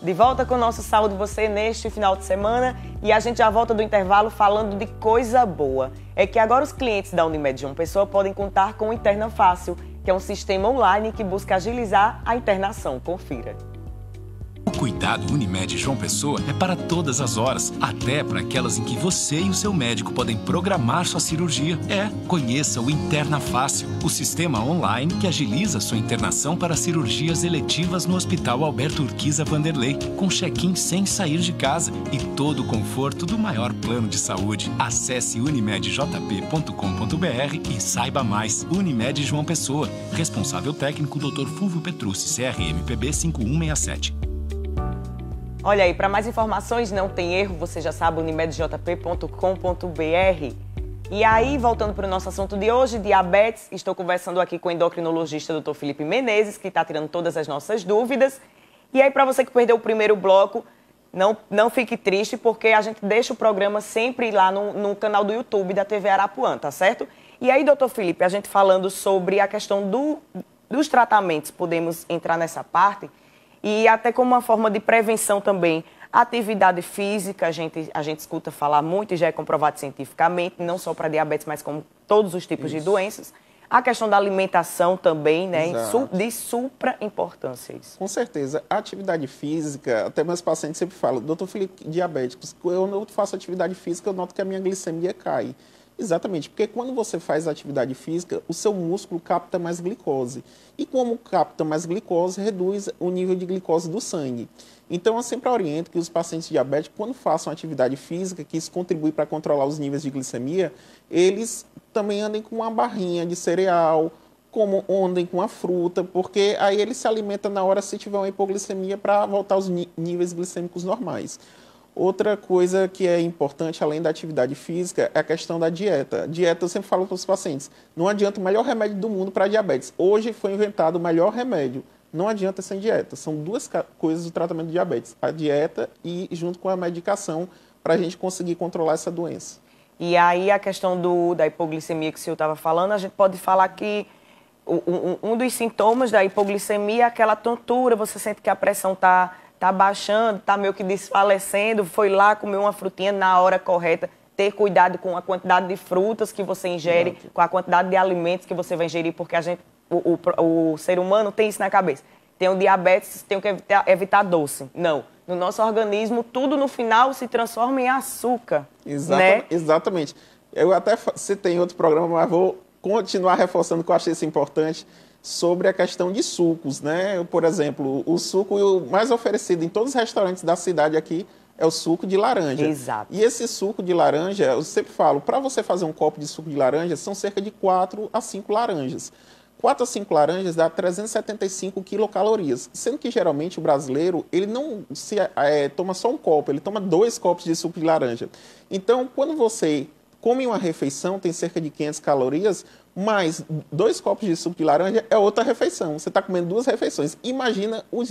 De volta com o nosso Saúde Você neste final de semana e a gente já volta do intervalo falando de coisa boa. É que agora os clientes da Unimed João Pessoa podem contar com o Interna Fácil, que é um sistema online que busca agilizar a internação. Confira. O cuidado Unimed João Pessoa é para todas as horas, até para aquelas em que você e o seu médico podem programar sua cirurgia. Conheça o Interna Fácil, o sistema online que agiliza sua internação para cirurgias eletivas no Hospital Alberto Urquiza Vanderlei, com check-in sem sair de casa e todo o conforto do maior plano de saúde. Acesse unimedjp.com.br e saiba mais. Unimed João Pessoa, responsável técnico Dr. Fulvio Petrucci, CRMPB 5167. Olha aí, para mais informações, não tem erro, você já sabe, unimedjp.com.br. E aí, voltando para o nosso assunto de hoje, diabetes, estou conversando aqui com o endocrinologista Dr. Felipe Menezes, que está tirando todas as nossas dúvidas. E aí, para você que perdeu o primeiro bloco, não fique triste, porque a gente deixa o programa sempre lá no canal do YouTube da TV Arapuã, tá certo? E aí, doutor Felipe, a gente falando sobre a questão dos tratamentos, podemos entrar nessa parte. E até como uma forma de prevenção também, a atividade física, a gente escuta falar muito e já é comprovado cientificamente, não só para diabetes, mas como todos os tipos de doenças. A questão da alimentação também, né, de supra importância isso. Com certeza. A atividade física, até meus pacientes sempre falam, doutor Felipe, diabéticos, eu não faço atividade física, eu noto que a minha glicemia cai. Exatamente, porque quando você faz atividade física, o seu músculo capta mais glicose. E como capta mais glicose, reduz o nível de glicose do sangue. Então, eu sempre oriento que os pacientes diabéticos, quando façam atividade física, que isso contribui para controlar os níveis de glicemia, eles também andem com uma barrinha de cereal, como andem com a fruta, porque aí ele se alimenta na hora se tiver uma hipoglicemia para voltar aos níveis glicêmicos normais. Outra coisa que é importante, além da atividade física, é a questão da dieta. A dieta, eu sempre falo para os pacientes, não adianta o melhor remédio do mundo para diabetes. Hoje foi inventado o melhor remédio. Não adianta sem dieta. São duas coisas do tratamento de diabetes. A dieta e junto com a medicação para a gente conseguir controlar essa doença. E aí a questão da hipoglicemia que o senhor estava falando, a gente pode falar que um dos sintomas da hipoglicemia é aquela tontura, você sente que a pressão está baixando, está meio que desfalecendo, foi lá comer uma frutinha na hora correta, ter cuidado com a quantidade de frutas que você ingere, com a quantidade de alimentos que você vai ingerir, porque o ser humano tem isso na cabeça. Tem o diabetes, tem que evitar doce. Não. No nosso organismo, tudo no final se transforma em açúcar. Né? Exatamente. Eu até citei em outro programa, mas vou continuar reforçando que eu achei isso importante, sobre a questão de sucos, né? Por exemplo, o suco mais oferecido em todos os restaurantes da cidade aqui é o suco de laranja. Exato. E esse suco de laranja, eu sempre falo, para você fazer um copo de suco de laranja, são cerca de 4 a 5 laranjas. 4 a 5 laranjas dá 375 quilocalorias, sendo que geralmente o brasileiro, ele não toma só um copo, ele toma 2 copos de suco de laranja. Então, quando você come uma refeição, tem cerca de 500 calorias, mais 2 copos de suco de laranja é outra refeição. Você está comendo 2 refeições. Imagina o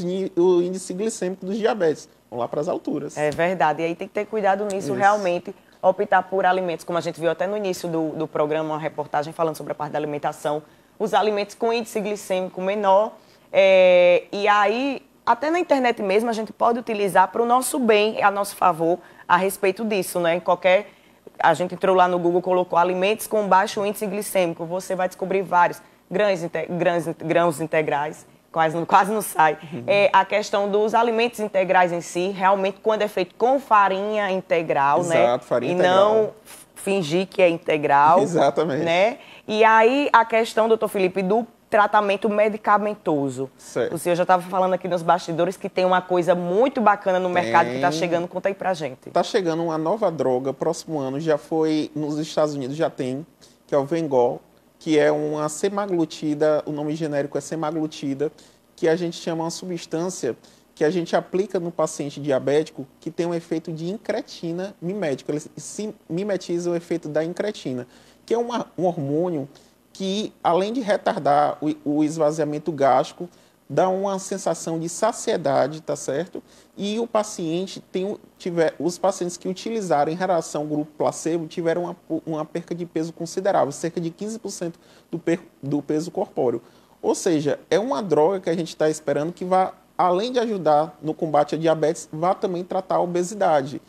índice glicêmico dos diabetes. Vão lá para as alturas. É verdade. E aí tem que ter cuidado nisso, realmente. Optar por alimentos, como a gente viu até no início do programa, uma reportagem falando sobre a parte da alimentação. Os alimentos com índice glicêmico menor. E aí, até na internet mesmo, a gente pode utilizar para o nosso bem, a nosso favor, a respeito disso, né? A gente entrou lá no Google, colocou alimentos com baixo índice glicêmico. Você vai descobrir vários grãos integrais, quase não sai. A questão dos alimentos integrais em si, realmente quando é feito com farinha integral, Exato, farinha e integral. não fingir que é integral. Exatamente. Né? E aí a questão, doutor Felipe, do tratamento medicamentoso. Certo. O senhor já estava falando aqui nos bastidores que tem uma coisa muito bacana no mercado que está chegando. Conta aí pra gente. Está chegando uma nova droga, próximo ano, já foi nos Estados Unidos, já tem, que é o Vengol, que é uma semaglutida, o nome genérico é semaglutida, que a gente chama uma substância que a gente aplica no paciente diabético que tem um efeito de incretina mimético. Ele mimetiza o efeito da incretina, que é um hormônio que, além de retardar o esvaziamento gástrico, dá uma sensação de saciedade, tá certo? E o paciente os pacientes que utilizaram em relação ao grupo placebo tiveram uma perca de peso considerável, cerca de 15% do peso corpóreo. Ou seja, é uma droga que a gente está esperando que vai além de ajudar no combate à diabetes, vai também tratar a obesidade.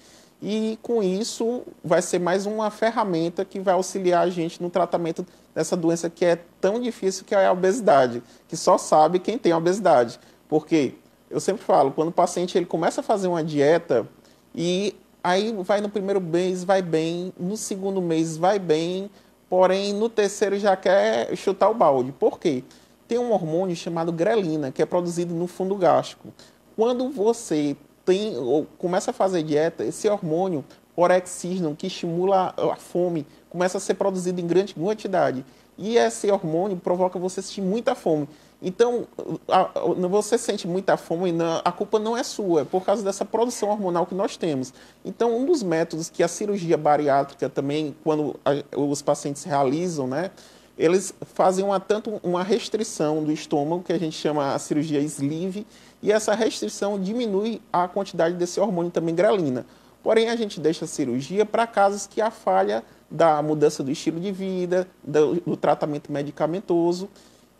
E com isso vai ser mais uma ferramenta que vai auxiliar a gente no tratamento dessa doença que é tão difícil, que é a obesidade, que só sabe quem tem obesidade. Porque eu sempre falo, quando o paciente ele começa a fazer uma dieta e aí vai no primeiro mês, vai bem, no segundo mês vai bem, porém no terceiro já quer chutar o balde. Por quê? Tem um hormônio chamado grelina, que é produzido no fundo gástrico. Quando você começa a fazer dieta, esse hormônio, orexígeno, que estimula a fome, começa a ser produzido em grande quantidade. E esse hormônio provoca você sentir muita fome. Então, você sente muita fome, a culpa não é sua, é por causa dessa produção hormonal que nós temos. Então, um dos métodos que a cirurgia bariátrica também, quando os pacientes realizam, né, eles fazem tanto uma restrição do estômago, que a gente chama a cirurgia sleeve, e essa restrição diminui a quantidade desse hormônio também grelina. Porém, a gente deixa a cirurgia para casos que há falha da mudança do estilo de vida, do tratamento medicamentoso,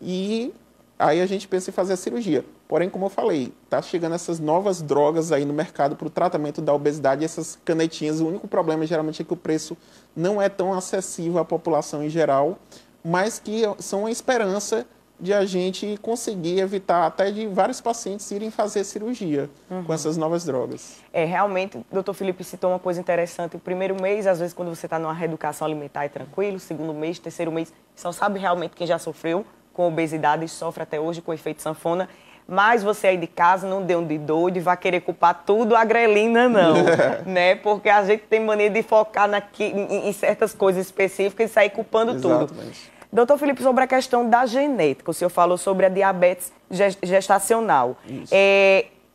e aí a gente pensa em fazer a cirurgia. Porém, como eu falei, está chegando essas novas drogas aí no mercado para o tratamento da obesidade, essas canetinhas. O único problema geralmente é que o preço não é tão acessível à população em geral, mas que são uma esperança de a gente conseguir evitar até de vários pacientes irem fazer cirurgia com essas novas drogas. Realmente, o doutor Felipe citou uma coisa interessante. O primeiro mês, às vezes, quando você está numa reeducação alimentar, é tranquilo. Segundo mês, terceiro mês, só sabe realmente quem já sofreu com obesidade e sofre até hoje com o efeito sanfona. Mas você aí de casa não dê um de doido e vai querer culpar tudo a grelina, não. Né? Porque a gente tem mania de focar em certas coisas específicas e sair culpando tudo. Doutor Felipe, sobre a questão da genética, o senhor falou sobre a diabetes gestacional.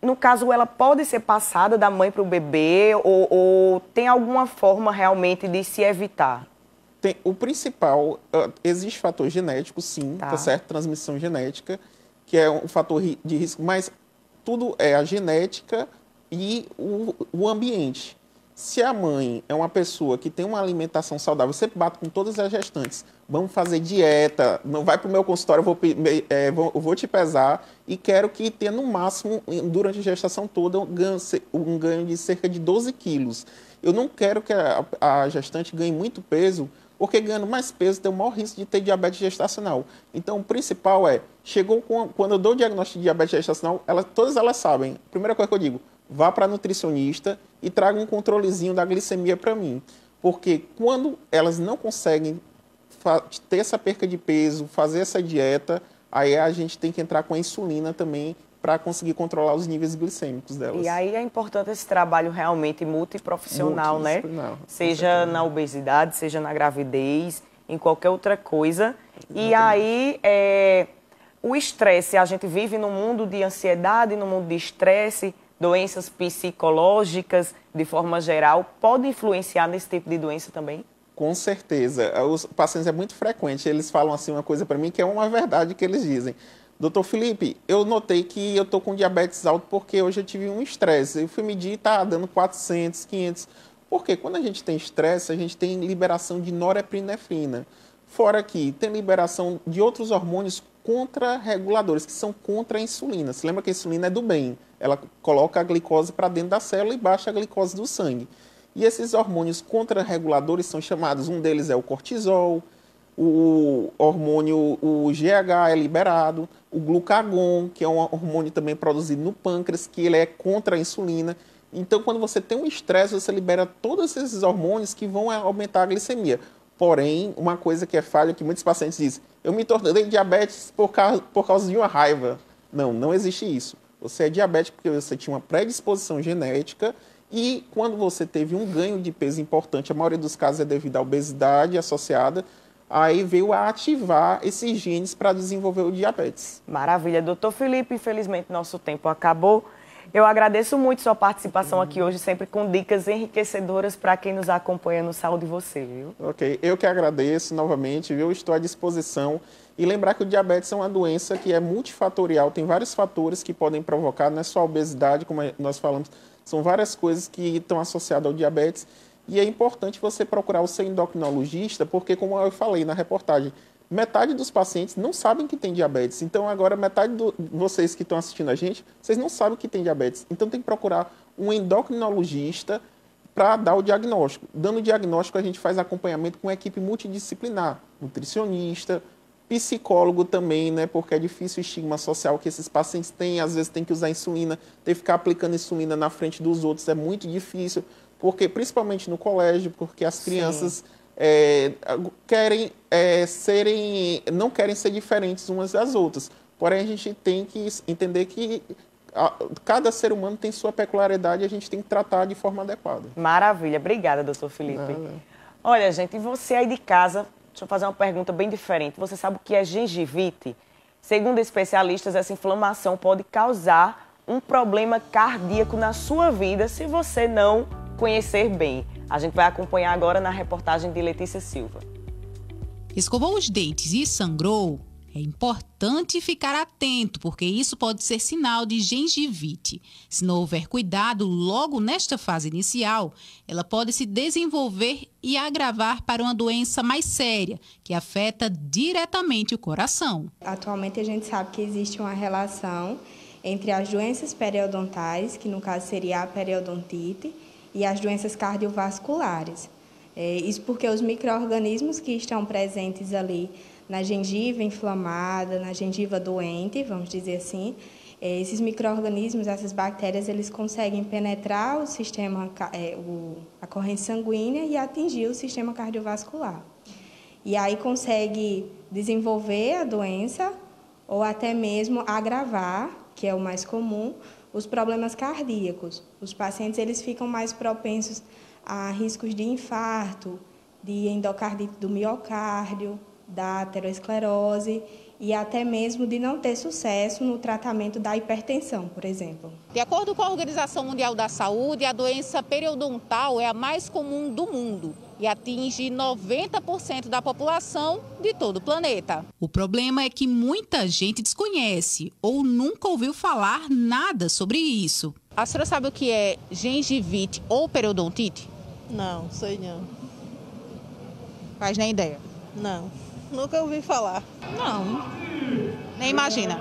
No caso, ela pode ser passada da mãe para o bebê ou tem alguma forma realmente de se evitar? O principal, existe fator genético, sim, tá certo? Transmissão genética, que é um fator de risco, mas tudo é a genética e o ambiente. Se a mãe é uma pessoa que tem uma alimentação saudável, eu sempre bato com todas as gestantes, vamos fazer dieta, não vai para o meu consultório, eu vou te pesar e quero que tenha no máximo, durante a gestação toda, um ganho de cerca de 12 quilos. Eu não quero que a gestante ganhe muito peso, porque ganhando mais peso tem o maior risco de ter diabetes gestacional. Então, o principal quando eu dou o diagnóstico de diabetes gestacional, todas elas sabem. A primeira coisa que eu digo, vá para a nutricionista e traga um controlezinho da glicemia para mim. Porque quando elas não conseguem ter essa perca de peso, fazer essa dieta, aí a gente tem que entrar com a insulina também para conseguir controlar os níveis glicêmicos delas. E aí é importante esse trabalho realmente multiprofissional, né? Seja na obesidade, seja na gravidez, em qualquer outra coisa. Exatamente. E aí, o estresse, a gente vive num mundo de ansiedade, num mundo de estresse, doenças psicológicas, de forma geral, pode influenciar nesse tipo de doença também? Com certeza. Os pacientes é muito frequente, eles falam assim uma coisa para mim que é uma verdade que eles dizem. Doutor Felipe, eu notei que eu estou com diabetes alto porque hoje eu tive um estresse. Eu fui medir e está dando 400, 500. Porque quando a gente tem estresse, a gente tem liberação de norepinefrina. Fora que tem liberação de outros hormônios contrarreguladores, que são contra a insulina. Você lembra que a insulina é do bem. Ela coloca a glicose para dentro da célula e baixa a glicose do sangue. E esses hormônios contrarreguladores são chamados, um deles é o cortisol, o hormônio, o GH é liberado, o glucagon, que é um hormônio também produzido no pâncreas, que ele é contra a insulina. Então, quando você tem um estresse, você libera todos esses hormônios que vão aumentar a glicemia. Porém, uma coisa que é falha, que muitos pacientes dizem, eu me tornei diabetes por causa de uma raiva. Não, não existe isso. Você é diabético porque você tinha uma predisposição genética e quando você teve um ganho de peso importante, a maioria dos casos é devido à obesidade associada, aí veio a ativar esses genes para desenvolver o diabetes. Maravilha. Doutor Felipe, infelizmente nosso tempo acabou. Eu agradeço muito sua participação aqui hoje, sempre com dicas enriquecedoras para quem nos acompanha no Saúde Você, viu? Ok, eu que agradeço novamente, viu? Estou à disposição. E lembrar que o diabetes é uma doença que é multifatorial, tem vários fatores que podem provocar, não é só a obesidade, como nós falamos, são várias coisas que estão associadas ao diabetes. E é importante você procurar o seu endocrinologista, porque, como eu falei na reportagem, metade dos pacientes não sabem que tem diabetes. Então, agora, metade de vocês que estão assistindo a gente, vocês não sabem que tem diabetes. Então, tem que procurar um endocrinologista para dar o diagnóstico. Dando o diagnóstico, a gente faz acompanhamento com uma equipe multidisciplinar, nutricionista, psicólogo também, né? Porque é difícil o estigma social que esses pacientes têm, às vezes tem que usar insulina, tem que ficar aplicando insulina na frente dos outros, é muito difícil, porque principalmente no colégio, porque as crianças não querem ser diferentes umas das outras. Porém, a gente tem que entender que cada ser humano tem sua peculiaridade e a gente tem que tratar de forma adequada. Maravilha. Obrigada, doutor Felipe. Olha, gente, e você aí de casa, deixa eu fazer uma pergunta bem diferente. Você sabe o que é gengivite? Segundo especialistas, essa inflamação pode causar um problema cardíaco na sua vida se você não conhecer bem. A gente vai acompanhar agora na reportagem de Letícia Silva. Escovou os dentes e sangrou? É importante ficar atento, porque isso pode ser sinal de gengivite. Se não houver cuidado logo nesta fase inicial, ela pode se desenvolver e agravar para uma doença mais séria, que afeta diretamente o coração. Atualmente a gente sabe que existe uma relação entre as doenças periodontais, que no caso seria a periodontite, e as doenças cardiovasculares. Isso porque os micro-organismos que estão presentes ali na gengiva inflamada, na gengiva doente, vamos dizer assim, esses micro-organismos, essas bactérias, eles conseguem penetrar o sistema, a corrente sanguínea e atingir o sistema cardiovascular. E aí consegue desenvolver a doença ou até mesmo agravar, que é o mais comum, os problemas cardíacos. Os pacientes eles ficam mais propensos a riscos de infarto, de endocardite do miocárdio, da aterosclerose e até mesmo de não ter sucesso no tratamento da hipertensão, por exemplo. De acordo com a Organização Mundial da Saúde, a doença periodontal é a mais comum do mundo e atinge 90% da população de todo o planeta. O problema é que muita gente desconhece ou nunca ouviu falar nada sobre isso. A senhora sabe o que é gengivite ou periodontite? Não, sei não. Faz nem ideia? Não, nunca ouvi falar. Não. Nem imagina?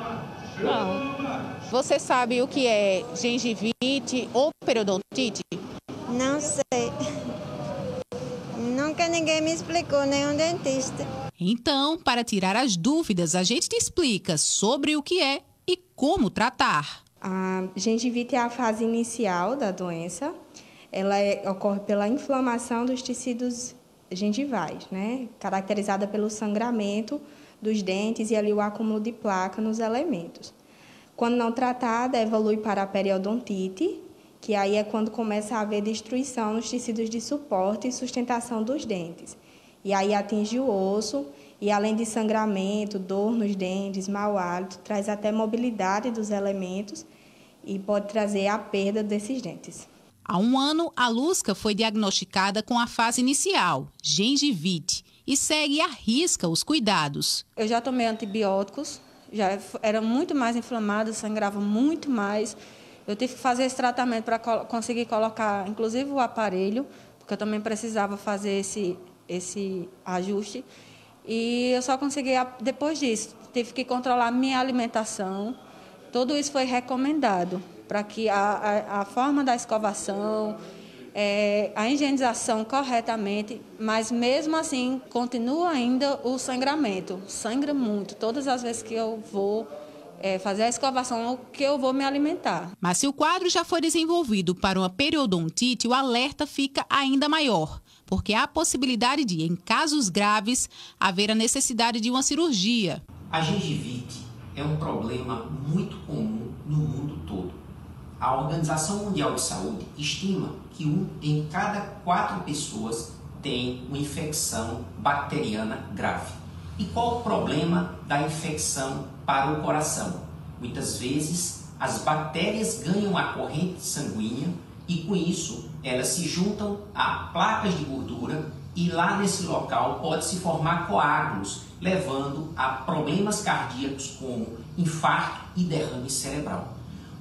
Não. Você sabe o que é gengivite ou periodontite? Não sei. Nunca ninguém me explicou, nenhum dentista. Então, para tirar as dúvidas, a gente te explica sobre o que é e como tratar. A gengivite é a fase inicial da doença. Ela ocorre pela inflamação dos tecidos gengivais, né? Caracterizada pelo sangramento dos dentes e ali o acúmulo de placa nos elementos. Quando não tratada, evolui para a periodontite, que aí é quando começa a haver destruição nos tecidos de suporte e sustentação dos dentes. E aí atinge o osso e, além de sangramento, dor nos dentes, mau hálito, traz até mobilidade dos elementos e pode trazer a perda desses dentes. Há um ano, a Luzca foi diagnosticada com a fase inicial, gengivite, e segue à risca os cuidados. Eu já tomei antibióticos, já era muito mais inflamada, sangrava muito mais. Eu tive que fazer esse tratamento para conseguir colocar, inclusive, o aparelho, porque eu também precisava fazer esse ajuste. E eu só consegui, depois disso, tive que controlar minha alimentação. Tudo isso foi recomendado para que a forma da escovação, a higienização corretamente, mas mesmo assim continua ainda o sangramento. Sangra muito, todas as vezes que eu vou fazer a escovação, que eu vou me alimentar. Mas se o quadro já foi desenvolvido para uma periodontite, o alerta fica ainda maior, porque há a possibilidade de, em casos graves, haver a necessidade de uma cirurgia. A gengivite é um problema muito comum no mundo todo. A Organização Mundial de Saúde estima que 1 em cada 4 pessoas tem uma infecção bacteriana grave. E qual o problema da infecção para o coração? Muitas vezes as bactérias ganham a corrente sanguínea e com isso elas se juntam a placas de gordura e lá nesse local pode se formar coágulos, levando a problemas cardíacos como infarto e derrame cerebral.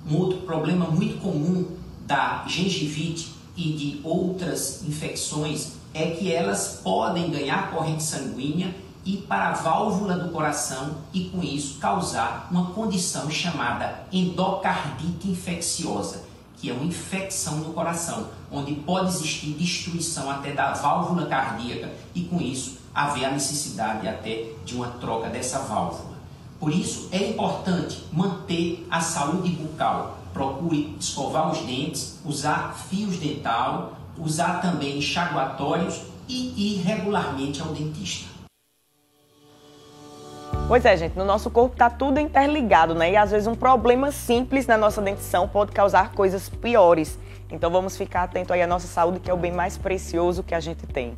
Um outro problema muito comum da gengivite e de outras infecções é que elas podem ganhar corrente sanguínea ir para a válvula do coração e com isso causar uma condição chamada endocardite infecciosa, que é uma infecção no coração, onde pode existir destruição até da válvula cardíaca e com isso haver a necessidade até de uma troca dessa válvula. Por isso é importante manter a saúde bucal. Procure escovar os dentes, usar fios dental, usar também enxaguatórios e ir regularmente ao dentista. Pois é, gente, no nosso corpo tá tudo interligado, né? E às vezes um problema simples na nossa dentição pode causar coisas piores. Então vamos ficar atento aí à nossa saúde, que é o bem mais precioso que a gente tem.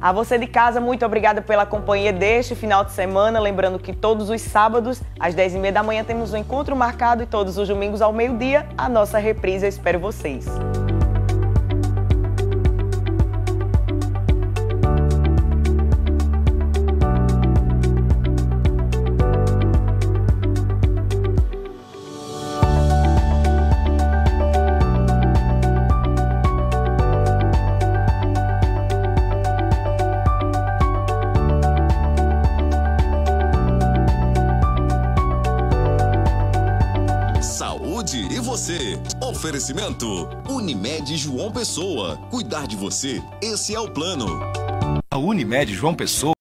A você de casa, muito obrigada pela companhia deste final de semana. Lembrando que todos os sábados, às 10h30 da manhã, temos um encontro marcado e todos os domingos ao meio-dia, a nossa reprise. Eu espero vocês. E você? Oferecimento Unimed João Pessoa. Cuidar de você, esse é o plano. A Unimed João Pessoa